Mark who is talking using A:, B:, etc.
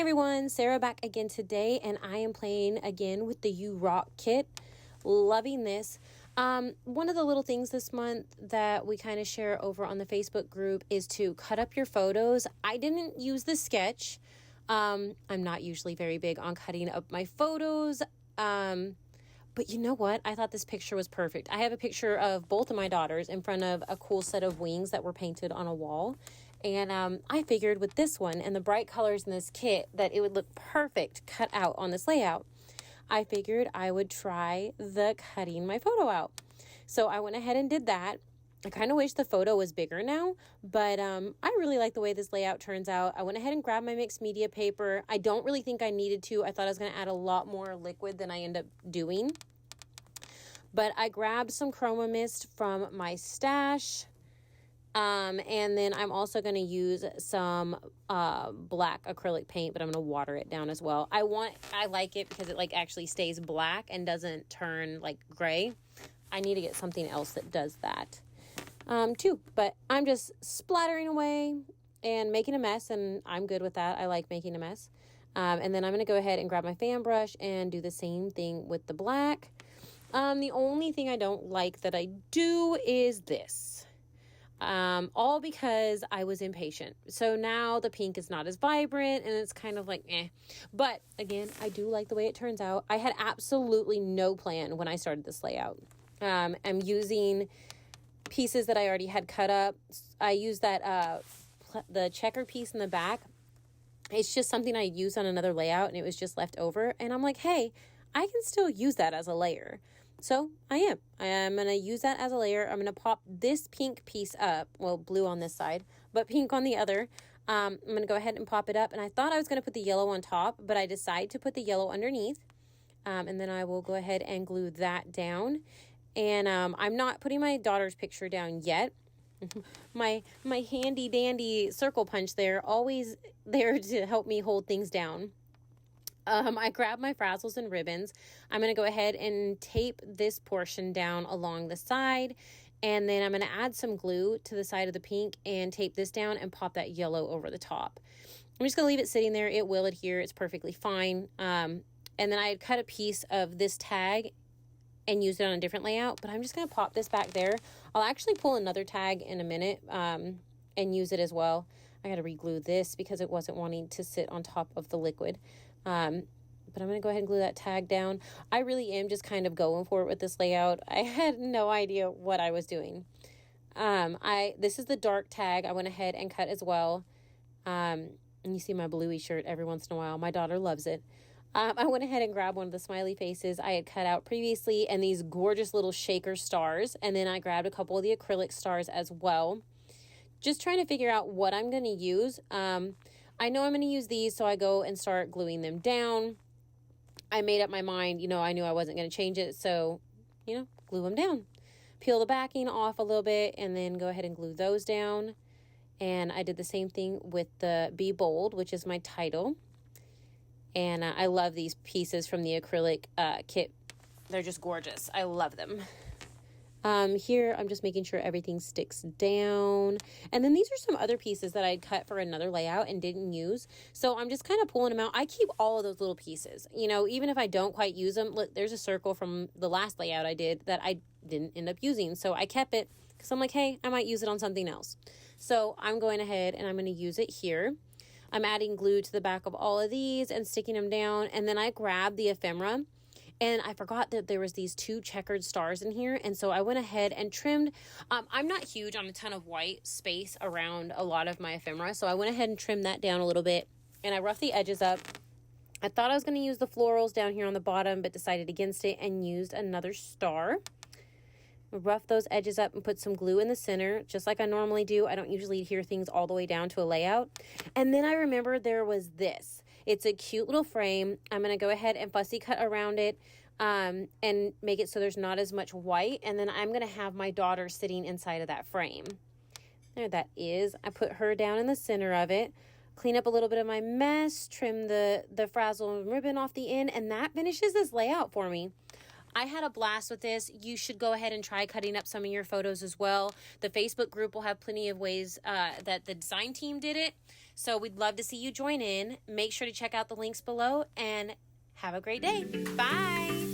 A: everyone, Sarah back again today, and I am playing again with the You Rock kit. Loving this. One of the little things this month that we kind of share over on the Facebook group is to cut up your photos. I didn't use the sketch. I'm not usually very big on cutting up my photos. But you know what? I thought this picture was perfect. I have a picture of both of my daughters in front of a cool set of wings that were painted on a wall. And I figured with this one and the bright colors in this kit that it would look perfect cut out on this layout. I figured I would try the cutting my photo out. So I went ahead and did that. I kind of wish the photo was bigger now, but I really like the way this layout turns out. I went ahead and grabbed my mixed media paper. I don't really think I needed to. I thought I was going to add a lot more liquid than I end up doing. But I grabbed some chroma mist from my stash. And then I'm also going to use some black acrylic paint, but I'm going to water it down as well. I like it because it like actually stays black and doesn't turn like gray. I need to get something else that does that too. But I'm just splattering away and making a mess, and I'm good with that. I like making a mess. And then I'm going to go ahead and grab my fan brush and do the same thing with the black. The only thing I don't like that I do is this. All because I was impatient. So now the pink is not as vibrant and it's kind of like, eh. But again, I do like the way it turns out. I had absolutely no plan when I started this layout. I'm using pieces that I already had cut up. I used that, the checker piece in the back. It's just something I used on another layout and it was just left over. And I'm like, hey, I can still use that as a layer. So I am going to use that as a layer. I'm going to pop this pink piece up. Well, blue on this side, but pink on the other. I'm going to go ahead and pop it up. And I thought I was going to put the yellow on top, but I decided to put the yellow underneath. And then I will go ahead and glue that down. And I'm not putting my daughter's picture down yet. my handy dandy circle punch there, always there to help me hold things down. I grabbed my frazzles and ribbons. I'm going to go ahead and tape this portion down along the side. And then I'm going to add some glue to the side of the pink and tape this down and pop that yellow over the top. I'm just going to leave it sitting there. It will adhere. It's perfectly fine. And then I had cut a piece of this tag and used it on a different layout. But I'm just going to pop this back there. I'll actually pull another tag in a minute and use it as well. I got to re-glue this because it wasn't wanting to sit on top of the liquid. But I'm going to go ahead and glue that tag down. I really am just kind of going for it with this layout. I had no idea what I was doing. This is the dark tag I went ahead and cut as well. And you see my bluey shirt every once in a while. My daughter loves it. I went ahead and grabbed one of the smiley faces I had cut out previously and these gorgeous little shaker stars. And then I grabbed a couple of the acrylic stars as well. Just trying to figure out what I'm going to use. I know I'm going to use these, so I go and start gluing them down. I made up my mind, I knew I wasn't going to change it, so, glue them down. Peel the backing off a little bit, and then go ahead and glue those down. And I did the same thing with the Be Bold, which is my title. And I love these pieces from the acrylic kit. They're just gorgeous. I love them. Here, I'm just making sure everything sticks down. And then these are some other pieces that I'd cut for another layout and didn't use. So I'm just kind of pulling them out. I keep all of those little pieces, even if I don't quite use them. Look, there's a circle from the last layout I did that I didn't end up using. So I kept it because I'm like, hey, I might use it on something else. So I'm going ahead and I'm going to use it here. I'm adding glue to the back of all of these and sticking them down. And then I grabbed the ephemera. And I forgot that there was these two checkered stars in here. And so I went ahead and trimmed. I'm not huge on a ton of white space around a lot of my ephemera. So I went ahead and trimmed that down a little bit. And I roughed the edges up. I thought I was going to use the florals down here on the bottom, but decided against it and used another star. Rough those edges up and put some glue in the center, just like I normally do. I don't usually adhere things all the way down to a layout. And then I remembered there was this. It's a cute little frame. I'm going to go ahead and fussy cut around it and make it so there's not as much white. And then I'm going to have my daughter sitting inside of that frame. There that is. I put her down in the center of it. Clean up a little bit of my mess. Trim the frazzle and ribbon off the end. And that finishes this layout for me. I had a blast with this. You should go ahead and try cutting up some of your photos as well. The Facebook group will have plenty of ways that the design team did it. So we'd love to see you join in. Make sure to check out the links below and have a great day. Bye.